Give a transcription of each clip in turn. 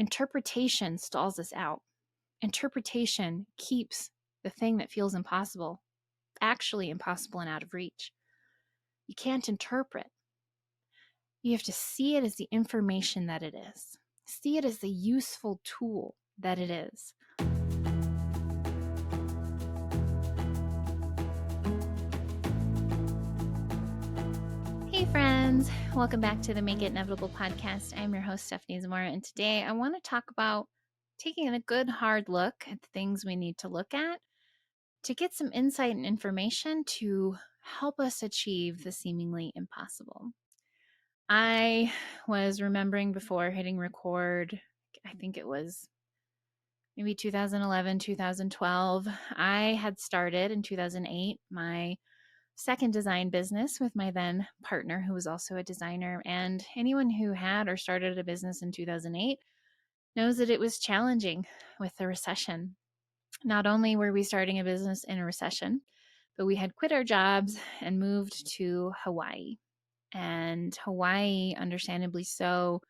Interpretation stalls us out. Interpretation keeps the thing that feels impossible actually impossible and out of reach. You can't interpret. You have to see it as the information that it is. See it as the useful tool that it is. Hey friends, welcome back to the Make It Inevitable podcast. I'm your host, Stephenie Zamora, and today I want to talk about taking a good hard look at the things we need to look at to get some insight and information to help us achieve the seemingly impossible. I was remembering before hitting record, I think it was maybe 2011, 2012. I had started in 2008 my second design business with my then partner, who was also a designer. And anyone who had or started a business in 2008 knows that it was challenging with the recession. Not only were we starting a business in a recession, but we had quit our jobs and moved to Hawaii. And Hawaii, understandably so,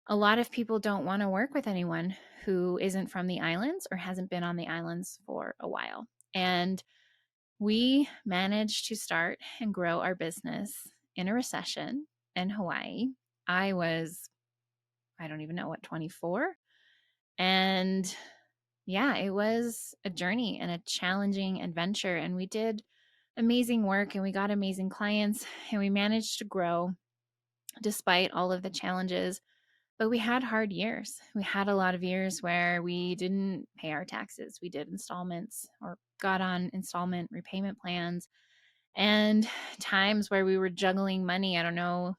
a lot of people don't want to work with anyone who isn't from the islands or hasn't been on the islands for a while. And we managed to start and grow our business in a recession in Hawaii. I don't even know, 24. And yeah, it was a journey and a challenging adventure. And we did amazing work and we got amazing clients and we managed to grow despite all of the challenges. But we had hard years. We had a lot of years where we didn't pay our taxes. We did installments or got on installment repayment plans, and times where we were juggling money. I don't know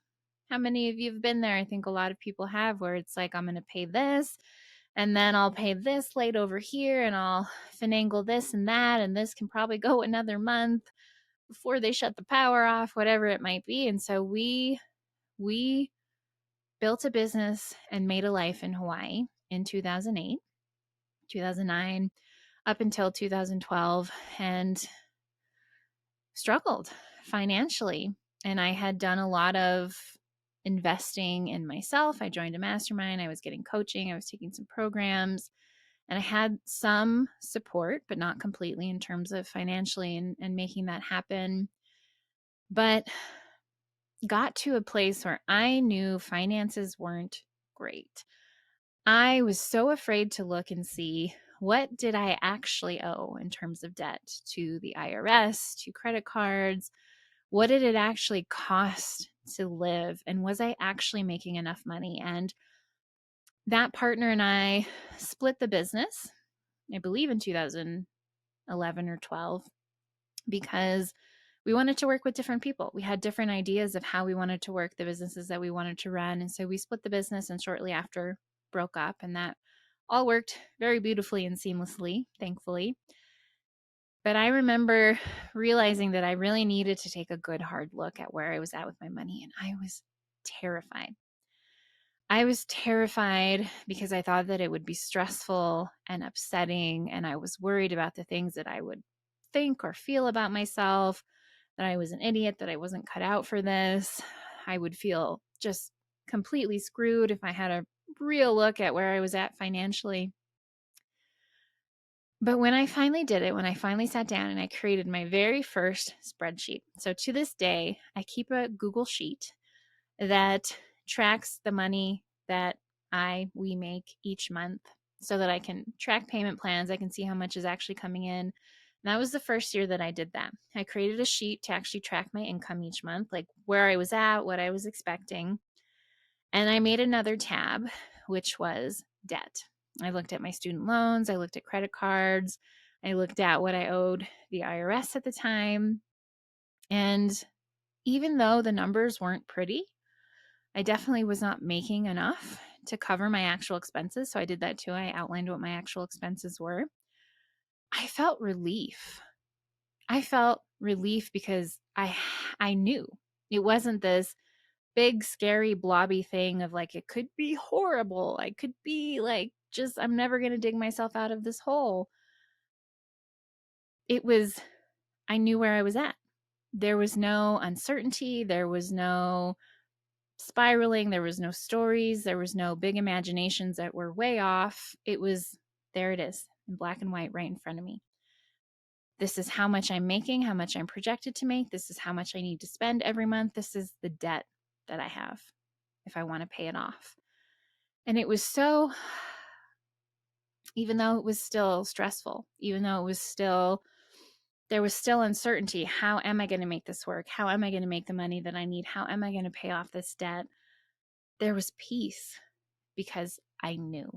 how many of you have been there. I think a lot of people have, where it's like, I'm going to pay this and then I'll pay this late over here and I'll finagle this and that. And this can probably go another month before they shut the power off, whatever it might be. And so we built a business and made a life in Hawaii in 2008, 2009, up until 2012, and struggled financially. And I had done a lot of investing in myself. I joined a mastermind. I was getting coaching. I was taking some programs. And I had some support, but not completely in terms of financially and making that happen. But got to a place where I knew finances weren't great. I was so afraid to look and see, what did I actually owe in terms of debt to the IRS, to credit cards? What did it actually cost to live? And was I actually making enough money? And that partner and I split the business, I believe in 2011 or 12, because we wanted to work with different people. We had different ideas of how we wanted to work the businesses that we wanted to run. And so we split the business and shortly after broke up, and that all worked very beautifully and seamlessly, thankfully. But I remember realizing that I really needed to take a good hard look at where I was at with my money, and I was terrified. I was terrified because I thought that it would be stressful and upsetting, and I was worried about the things that I would think or feel about myself, that I was an idiot, that I wasn't cut out for this. I would feel just completely screwed if I had a real look at where I was at financially. But when I finally did it, when I finally sat down and I created my very first spreadsheet. So to this day, I keep a Google Sheet that tracks the money that we make each month so that I can track payment plans. I can see how much is actually coming in. And that was the first year that I did that. I created a sheet to actually track my income each month, like where I was at, what I was expecting. And I made another tab, which was debt. I looked at my student loans. I looked at credit cards. I looked at what I owed the IRS at the time. And even though the numbers weren't pretty, I definitely was not making enough to cover my actual expenses. So I did that too. I outlined what my actual expenses were. I felt relief. I felt relief because I knew it wasn't this big, scary, blobby thing of like, it could be horrible. I could be like, just, I'm never going to dig myself out of this hole. It was, I knew where I was at. There was no uncertainty. There was no spiraling. There was no stories. There was no big imaginations that were way off. It was, there it is in black and white right in front of me. This is how much I'm making, how much I'm projected to make. This is how much I need to spend every month. This is the debt that I have if I want to pay it off. And it was so, even though it was still stressful, even though it was still, there was still uncertainty. How am I going to make this work? How am I going to make the money that I need? How am I going to pay off this debt? There was peace because I knew.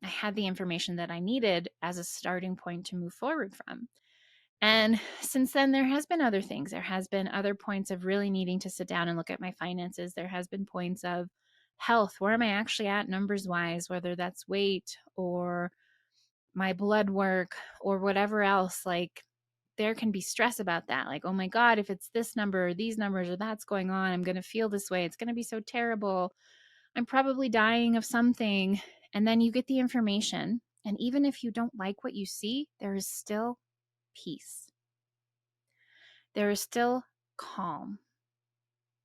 I had the information that I needed as a starting point to move forward from. And since then, there has been other things. There has been other points of really needing to sit down and look at my finances. There has been points of health. Where am I actually at numbers wise, whether that's weight or my blood work or whatever else. Like, there can be stress about that. Like, oh my God, if it's this number or these numbers or that's going on, I'm going to feel this way. It's going to be so terrible. I'm probably dying of something. And then you get the information. And even if you don't like what you see, there is still peace. There is still calm.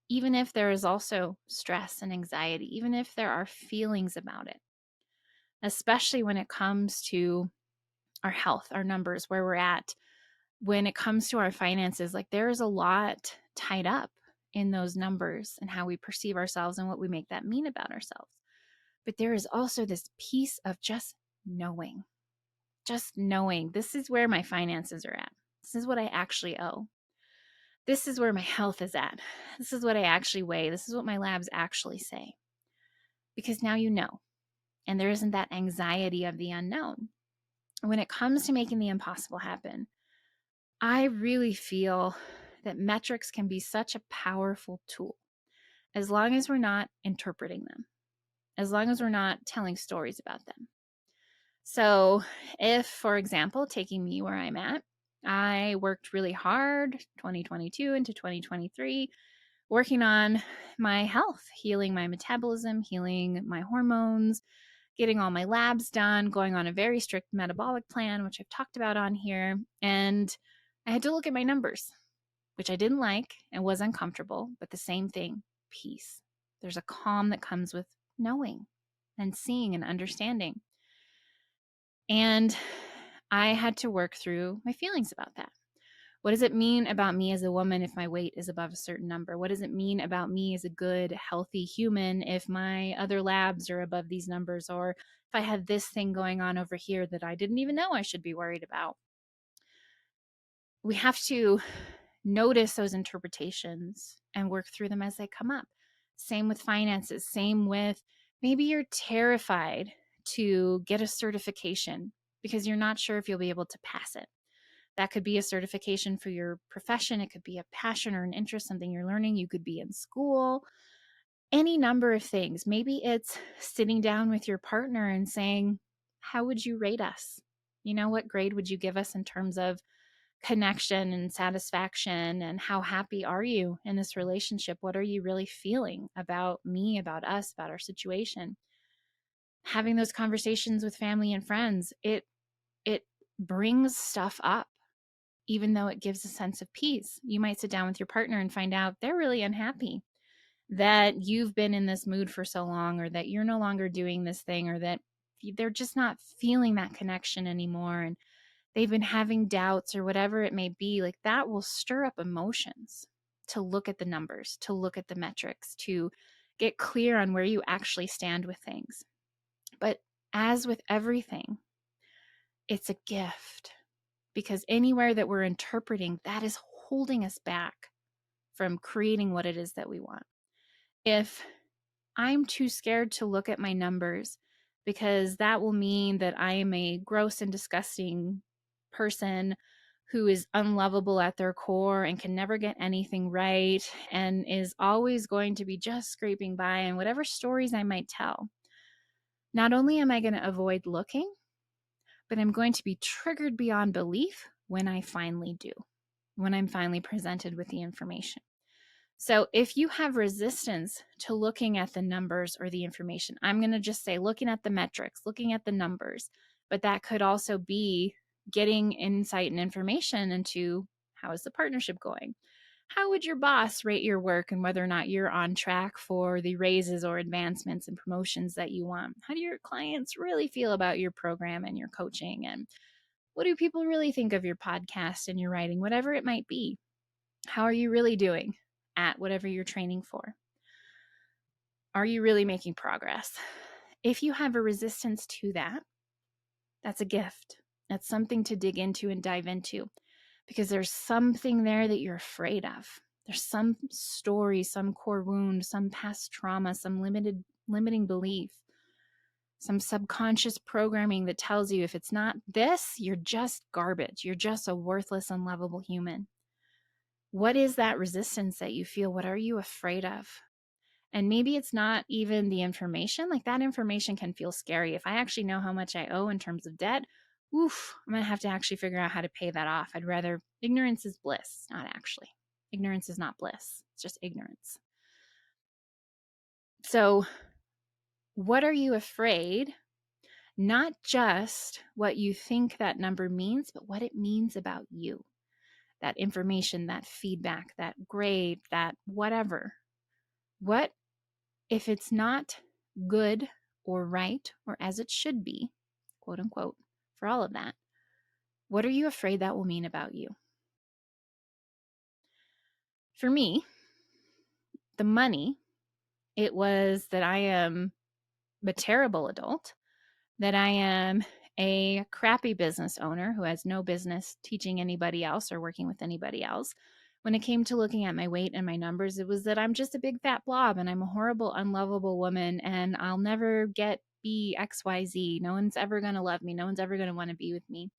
Even if there is also stress and anxiety, even if there are feelings about it, especially when it comes to our health, our numbers, where we're at, when it comes to our finances, like there is a lot tied up in those numbers and how we perceive ourselves and what we make that mean about ourselves. But there is also this piece of just knowing this is where my finances are at. This is what I actually owe. This is where my health is at. This is what I actually weigh. This is what my labs actually say. Because now you know. And there isn't that anxiety of the unknown. When it comes to making the impossible happen, I really feel that metrics can be such a powerful tool as long as we're not interpreting them, as long as we're not telling stories about them. So if, for example, taking me where I'm at, I worked really hard 2022 into 2023, working on my health, healing my metabolism, healing my hormones, getting all my labs done, going on a very strict metabolic plan, which I've talked about on here. And I had to look at my numbers, which I didn't like and was uncomfortable, but the same thing, peace. There's a calm that comes with knowing and seeing and understanding. And I had to work through my feelings about that. What does it mean about me as a woman if my weight is above a certain number? What does it mean about me as a good, healthy human if my other labs are above these numbers, or if I have this thing going on over here that I didn't even know I should be worried about? We have to notice those interpretations and work through them as they come up. Same with finances, same with maybe you're terrified to get a certification because you're not sure if you'll be able to pass it. That could be a certification for your profession. It could be a passion or an interest, something you're learning. You could be in school, any number of things. Maybe it's sitting down with your partner and saying, how would you rate us? You know, what grade would you give us in terms of connection and satisfaction, and how happy are you in this relationship? What are you really feeling about me, about us, about our situation? Having those conversations with family and friends, it brings stuff up, even though it gives a sense of peace. You might sit down with your partner and find out they're really unhappy that you've been in this mood for so long, or that you're no longer doing this thing, or that they're just not feeling that connection anymore, and they've been having doubts or whatever it may be. Like, that will stir up emotions to look at the numbers, to look at the metrics, to get clear on where you actually stand with things. But as with everything, it's a gift, because anywhere that we're interpreting, that is holding us back from creating what it is that we want. If I'm too scared to look at my numbers because that will mean that I am a gross and disgusting person who is unlovable at their core and can never get anything right and is always going to be just scraping by, and whatever stories I might tell, not only am I going to avoid looking, but I'm going to be triggered beyond belief when I finally do, when I'm finally presented with the information. So if you have resistance to looking at the numbers or the information, I'm going to just say looking at the metrics, looking at the numbers, but that could also be getting insight and information into how is the partnership going? How would your boss rate your work and whether or not you're on track for the raises or advancements and promotions that you want? How do your clients really feel about your program and your coaching? And what do people really think of your podcast and your writing, whatever it might be? How are you really doing at whatever you're training for? Are you really making progress? If you have a resistance to that, that's a gift. That's something to dig into and dive into, because there's something there that you're afraid of. There's some story, some core wound, some past trauma, some limiting belief, some subconscious programming that tells you if it's not this, you're just garbage. You're just a worthless, unlovable human. What is that resistance that you feel? What are you afraid of? And maybe it's not even the information. Like, that information can feel scary. If I actually know how much I owe in terms of debt, oof, I'm going to have to actually figure out how to pay that off. I'd rather, ignorance is bliss, not actually. Ignorance is not bliss. It's just ignorance. So what are you afraid? Not just what you think that number means, but what it means about you. That information, that feedback, that grade, that whatever. What if it's not good or right or as it should be, quote unquote, for all of that? What are you afraid that will mean about you? For me, the money, it was that I am a terrible adult, that I am a crappy business owner who has no business teaching anybody else or working with anybody else. When it came to looking at my weight and my numbers, it was that I'm just a big fat blob and I'm a horrible, unlovable woman and I'll never be XYZ. No one's ever going to love me. No one's ever going to want to be with me.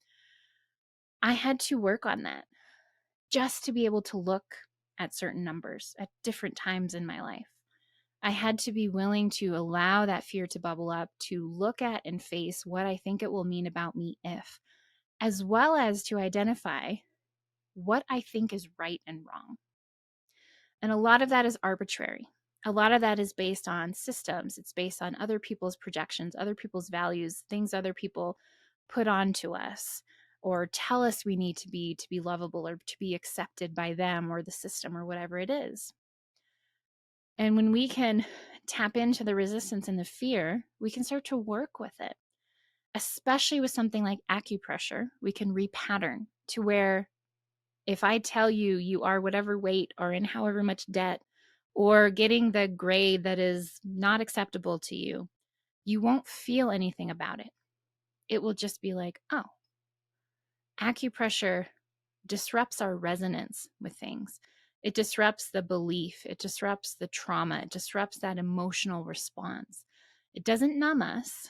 I had to work on that just to be able to look at certain numbers at different times in my life. I had to be willing to allow that fear to bubble up, to look at and face what I think it will mean about me if, as well as to identify what I think is right and wrong. And a lot of that is arbitrary. A lot of that is based on systems. It's based on other people's projections, other people's values, things other people put onto us or tell us we need to be lovable or to be accepted by them or the system or whatever it is. And when we can tap into the resistance and the fear, we can start to work with it. Especially with something like acupressure, we can repattern to where if I tell you you are whatever weight or in however much debt or getting the grade that is not acceptable to you, you won't feel anything about it. It will just be like, oh, acupressure disrupts our resonance with things. It disrupts the belief. It disrupts the trauma. It disrupts that emotional response. It doesn't numb us.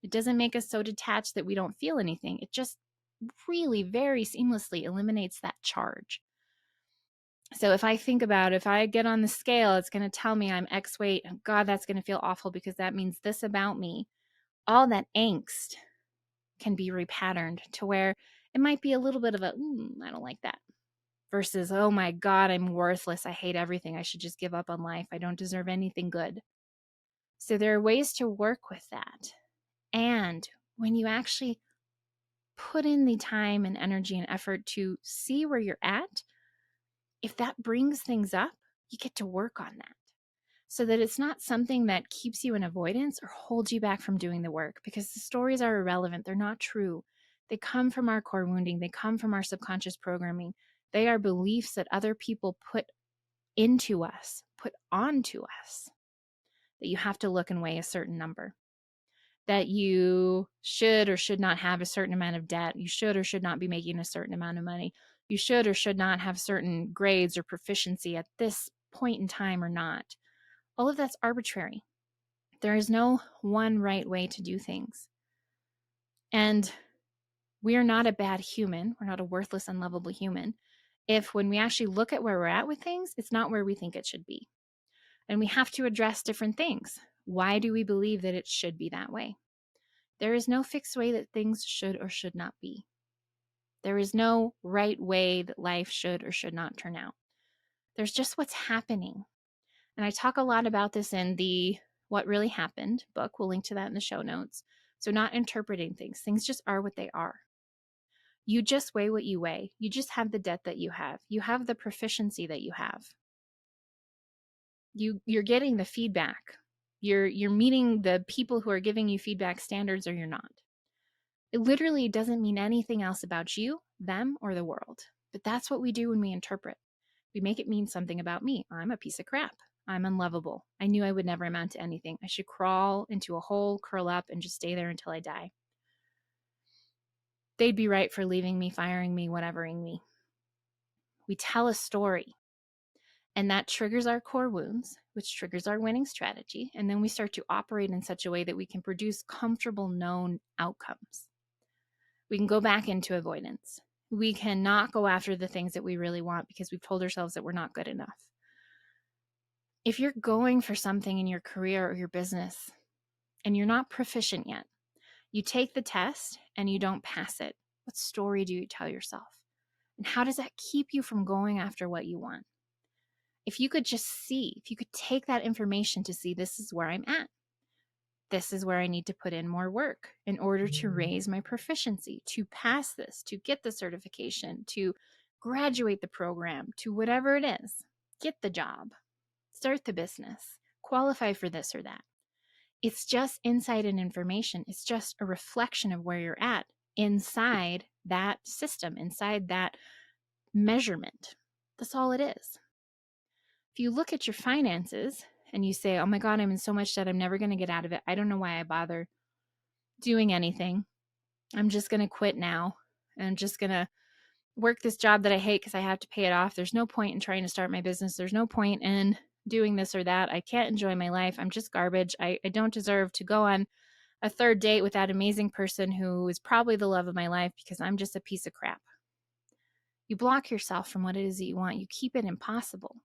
It doesn't make us so detached that we don't feel anything. It just really very seamlessly eliminates that charge. So if I think about if I get on the scale, it's going to tell me I'm X weight. Oh God, that's going to feel awful because that means this about me. All that angst can be repatterned to where it might be a little bit of a, I don't like that. Versus, oh my God, I'm worthless. I hate everything. I should just give up on life. I don't deserve anything good. So there are ways to work with that. And when you actually put in the time and energy and effort to see where you're at, if that brings things up, you get to work on that so that it's not something that keeps you in avoidance or holds you back from doing the work, because the stories are irrelevant. They're not true. They come from our core wounding. They come from our subconscious programming. They are beliefs that other people put into us, put onto us, that you have to look and weigh a certain number, that you should or should not have a certain amount of debt. You should or should not be making a certain amount of money. You should or should not have certain grades or proficiency at this point in time or not. All of that's arbitrary. There is no one right way to do things. And we are not a bad human. We're not a worthless, unlovable human. If when we actually look at where we're at with things, it's not where we think it should be. And we have to address different things. Why do we believe that it should be that way? There is no fixed way that things should or should not be. There is no right way that life should or should not turn out. There's just what's happening. And I talk a lot about this in the What Really Happened book. We'll link to that in the show notes. So not interpreting things. Things just are what they are. You just weigh what you weigh. You just have the debt that you have. You have the proficiency that you have. You're getting the feedback. You're meeting the people who are giving you feedback standards, or you're not. It literally doesn't mean anything else about you, them, or the world. But that's what we do when we interpret. We make it mean something about me. I'm a piece of crap. I'm unlovable. I knew I would never amount to anything. I should crawl into a hole, curl up, and just stay there until I die. They'd be right for leaving me, firing me, whatevering me. We tell a story, and that triggers our core wounds, which triggers our winning strategy. And then we start to operate in such a way that we can produce comfortable, known outcomes. We can go back into avoidance. We cannot go after the things that we really want because we've told ourselves that we're not good enough. If you're going for something in your career or your business and you're not proficient yet, you take the test and you don't pass it, what story do you tell yourself? And how does that keep you from going after what you want? If you could just see, if you could take that information to see, this is where I'm at. This is where I need to put in more work in order to raise my proficiency, to pass this, to get the certification, to graduate the program, to whatever it is, get the job, start the business, qualify for this or that. It's just insight and information. It's just a reflection of where you're at inside that system, inside that measurement. That's all it is. If you look at your finances and you say, oh my God, I'm in so much debt, I'm never going to get out of it. I don't know why I bother doing anything. I'm just going to quit now. I'm just going to work this job that I hate because I have to pay it off. There's no point in trying to start my business. There's no point in doing this or that. I can't enjoy my life. I'm just garbage. I don't deserve to go on a third date with that amazing person who is probably the love of my life because I'm just a piece of crap. You block yourself from what it is that you want. You keep it impossible.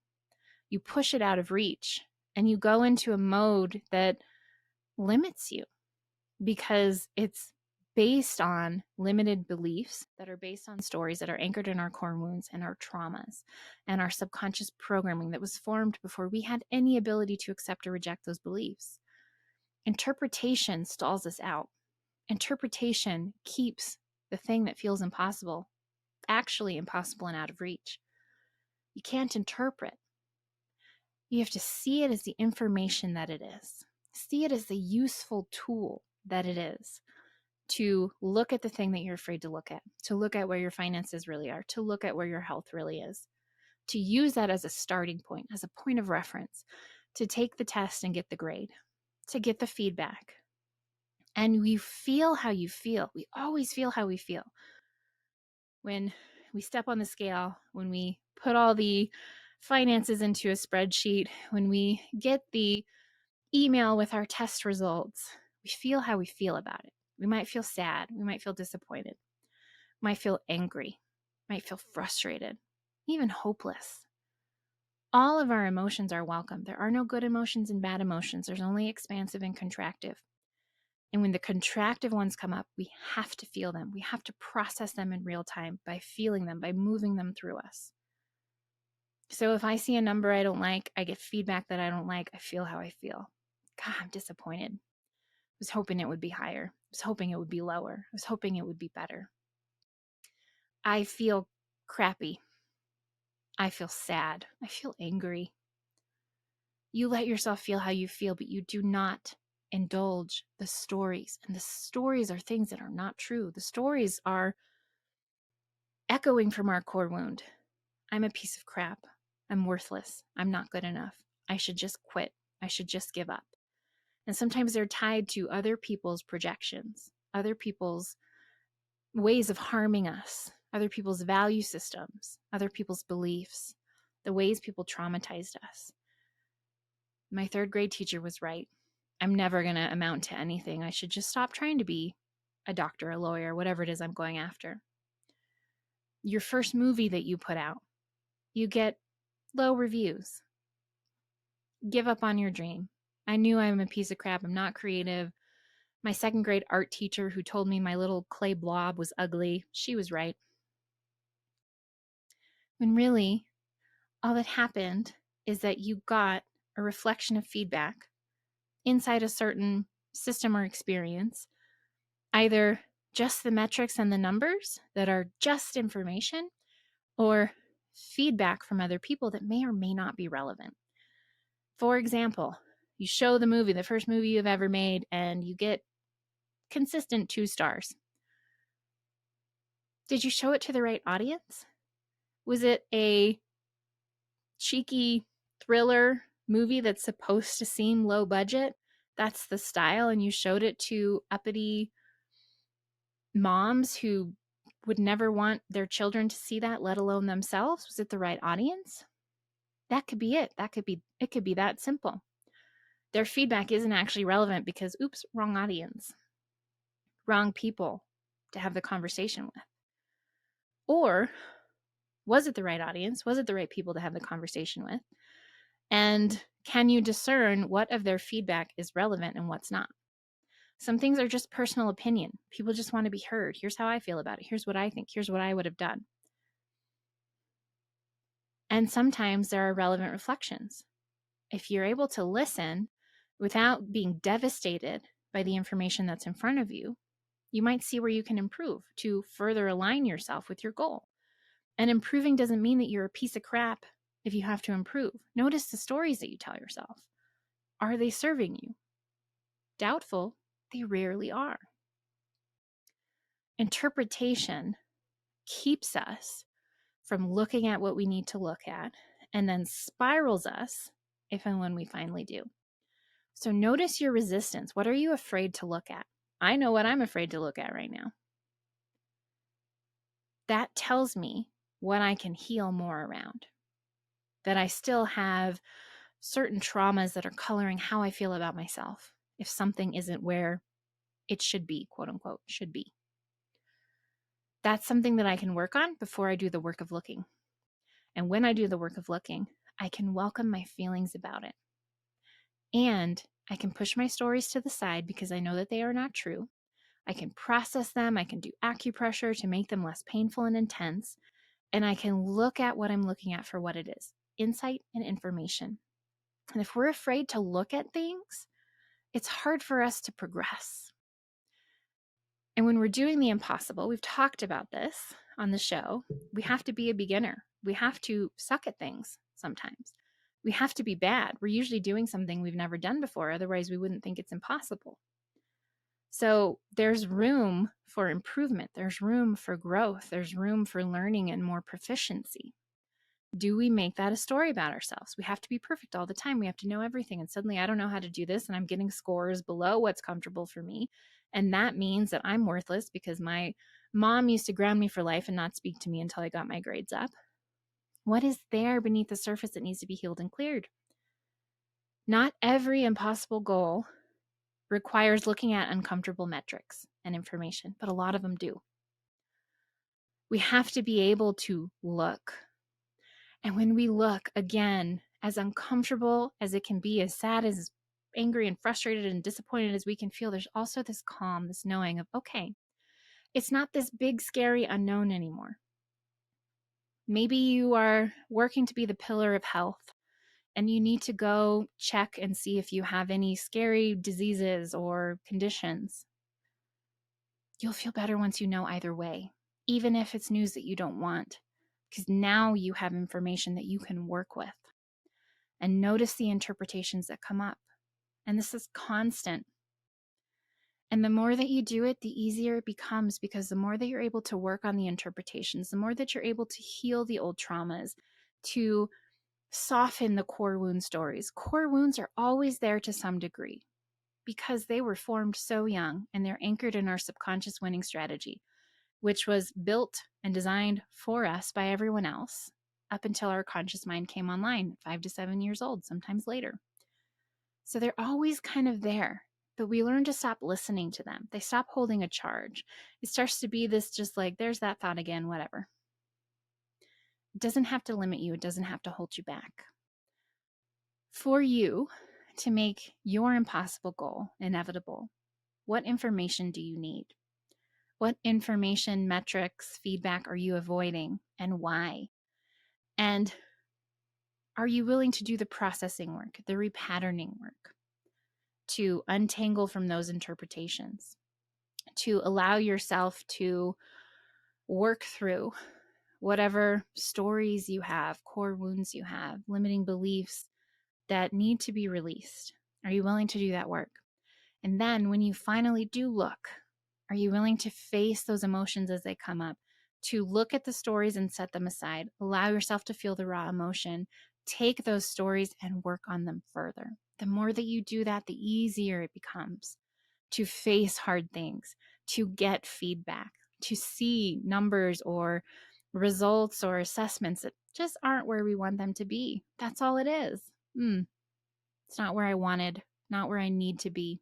You push it out of reach, and you go into a mode that limits you because it's based on limited beliefs that are based on stories that are anchored in our core wounds and our traumas and our subconscious programming that was formed before we had any ability to accept or reject those beliefs. Interpretation stalls us out. Interpretation keeps the thing that feels impossible actually impossible and out of reach. You can't interpret. You have to see it as the information that it is. See it as the useful tool that it is to look at the thing that you're afraid to look at, to look at where your finances really are, to look at where your health really is, to use that as a starting point, as a point of reference, to take the test and get the grade, to get the feedback. And you feel how you feel. We always feel how we feel. When we step on the scale, when we put all the finances into a spreadsheet, when we get the email with our test results, we feel how we feel about it. We might feel sad. We might feel disappointed. We might feel angry. We might feel frustrated, even hopeless. All of our emotions are welcome. There are no good emotions and bad emotions. There's only expansive and contractive. And when the contractive ones come up, we have to feel them. We have to process them in real time by feeling them, by moving them through us. So if I see a number I don't like, I get feedback that I don't like, I feel how I feel. God, I'm disappointed. I was hoping it would be higher. I was hoping it would be lower. I was hoping it would be better. I feel crappy. I feel sad. I feel angry. You let yourself feel how you feel, but you do not indulge the stories. And the stories are things that are not true. The stories are echoing from our core wound. I'm a piece of crap. I'm worthless. I'm not good enough. I should just quit. I should just give up. And sometimes they're tied to other people's projections, other people's ways of harming us, other people's value systems, other people's beliefs, the ways people traumatized us. My third grade teacher was right. I'm never going to amount to anything. I should just stop trying to be a doctor, a lawyer, whatever it is I'm going after. Your first movie that you put out, you get low reviews. Give up on your dream. I knew I'm a piece of crap. I'm not creative. My second grade art teacher who told me my little clay blob was ugly, she was right. When really, all that happened is that you got a reflection of feedback inside a certain system or experience, either just the metrics and the numbers that are just information, or feedback from other people that may or may not be relevant? For example, you show the movie, the first movie you've ever made, and you get consistent 2 stars. Did you show it to the right audience? Was it a cheeky thriller movie that's supposed to seem low budget? That's the style, and you showed it to uppity moms who would never want their children to see that, let alone themselves? Was it the right audience? That could be it. It could be that simple. Their feedback isn't actually relevant because, oops, wrong audience, wrong people to have the conversation with. Or was it the right audience? Was it the right people to have the conversation with? And can you discern what of their feedback is relevant and what's not? Some things are just personal opinion. People just want to be heard. Here's how I feel about it. Here's what I think. Here's what I would have done. And sometimes there are relevant reflections. If you're able to listen without being devastated by the information that's in front of you, you might see where you can improve to further align yourself with your goal. And improving doesn't mean that you're a piece of crap if you have to improve. Notice the stories that you tell yourself. Are they serving you? Doubtful, they rarely are. Interpretation keeps us from looking at what we need to look at and then spirals us if and when we finally do. So notice your resistance. What are you afraid to look at? I know what I'm afraid to look at right now. That tells me what I can heal more around. That I still have certain traumas that are coloring how I feel about myself if something isn't where it should be, quote unquote, should be. That's something that I can work on before I do the work of looking. And when I do the work of looking, I can welcome my feelings about it. And I can push my stories to the side because I know that they are not true. I can process them. I can do acupressure to make them less painful and intense. And I can look at what I'm looking at for what it is, insight and information. And if we're afraid to look at things, it's hard for us to progress. And when we're doing the impossible, we've talked about this on the show, we have to be a beginner. We have to suck at things sometimes. We have to be bad. We're usually doing something we've never done before. Otherwise, we wouldn't think it's impossible. So there's room for improvement. There's room for growth. There's room for learning and more proficiency. Do we make that a story about ourselves? We have to be perfect all the time. We have to know everything. And suddenly I don't know how to do this and I'm getting scores below what's comfortable for me. And that means that I'm worthless because my mom used to ground me for life and not speak to me until I got my grades up. What is there beneath the surface that needs to be healed and cleared? Not every impossible goal requires looking at uncomfortable metrics and information, but a lot of them do. We have to be able to look. And when we look, again, as uncomfortable as it can be, as sad, as angry and frustrated and disappointed as we can feel, there's also this calm, this knowing of, okay, it's not this big, scary unknown anymore. Maybe you are working to be the pillar of health and you need to go check and see if you have any scary diseases or conditions. You'll feel better once you know either way, even if it's news that you don't want, because now you have information that you can work with. And notice the interpretations that come up. And this is constant. And the more that you do it, the easier it becomes, because the more that you're able to work on the interpretations, the more that you're able to heal the old traumas, to soften the core wound stories. Core wounds are always there to some degree because they were formed so young and they're anchored in our subconscious winning strategy, which was built and designed for us by everyone else up until our conscious mind came online, 5 to 7 years old, sometimes later. So they're always kind of there, but we learn to stop listening to them. They stop holding a charge. It starts to be this just like, there's that thought again, whatever. It doesn't have to limit you. It doesn't have to hold you back. For you to make your impossible goal inevitable, what information do you need? What information, metrics, feedback are you avoiding and why? And are you willing to do the processing work, the repatterning work, to untangle from those interpretations? to allow yourself to work through whatever stories you have, core wounds you have, limiting beliefs that need to be released. Are you willing to do that work? And then when you finally do look, are you willing to face those emotions as they come up? To look at the stories and set them aside. Allow yourself to feel the raw emotion. Take those stories and work on them further. The more that you do that, the easier it becomes to face hard things, to get feedback, to see numbers or results or assessments that just aren't where we want them to be. That's all it is. It's not where I wanted, not where I need to be.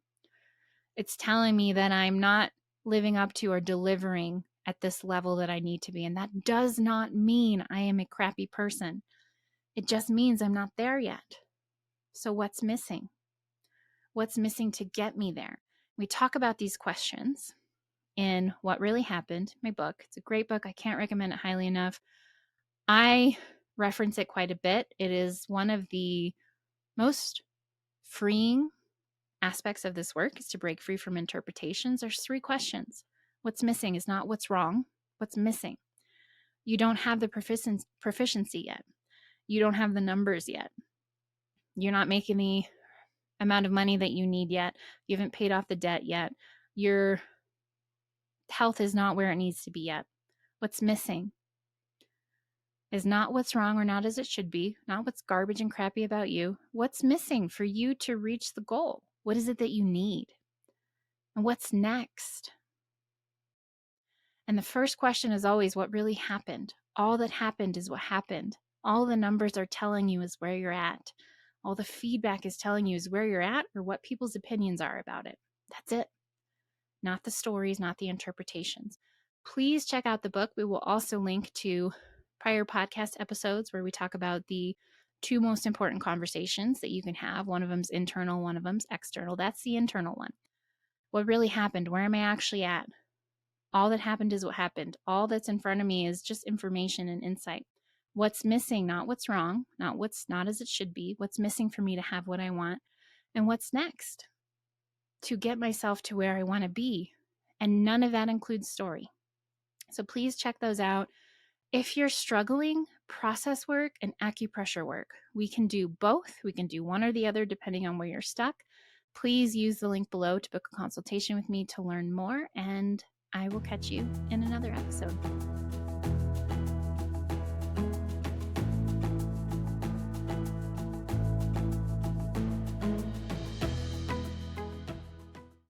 It's telling me that I'm not living up to or delivering at this level that I need to be. And that does not mean I am a crappy person. It just means I'm not there yet. So what's missing? What's missing to get me there? We talk about these questions in What Really Happened, my book. It's a great book. I can't recommend it highly enough. I reference it quite a bit. It is one of the most freeing aspects of this work is to break free from interpretations. There's 3 questions. What's missing is not what's wrong. What's missing? You don't have the proficiency yet. You don't have the numbers yet. You're not making the amount of money that you need yet. You haven't paid off the debt yet. Your health is not where it needs to be yet. What's missing is not what's wrong or not as it should be, not what's garbage and crappy about you. What's missing for you to reach the goal? What is it that you need? And what's next? And the first question is always, what really happened? All that happened is what happened. All the numbers are telling you is where you're at. All the feedback is telling you is where you're at or what people's opinions are about it. That's it. Not the stories, not the interpretations. Please check out the book. We will also link to prior podcast episodes where we talk about the 2 most important conversations that you can have. One of them's internal, one of them's external. That's the internal one. What really happened? Where am I actually at? All that happened is what happened. All that's in front of me is just information and insight. What's missing, not what's wrong, not what's not as it should be. What's missing for me to have what I want? And what's next to get myself to where I want to be? And none of that includes story. So please check those out. If you're struggling, process work and acupressure work. We can do both. We can do one or the other depending on where you're stuck. Please use the link below to book a consultation with me to learn more, and I will catch you in another episode.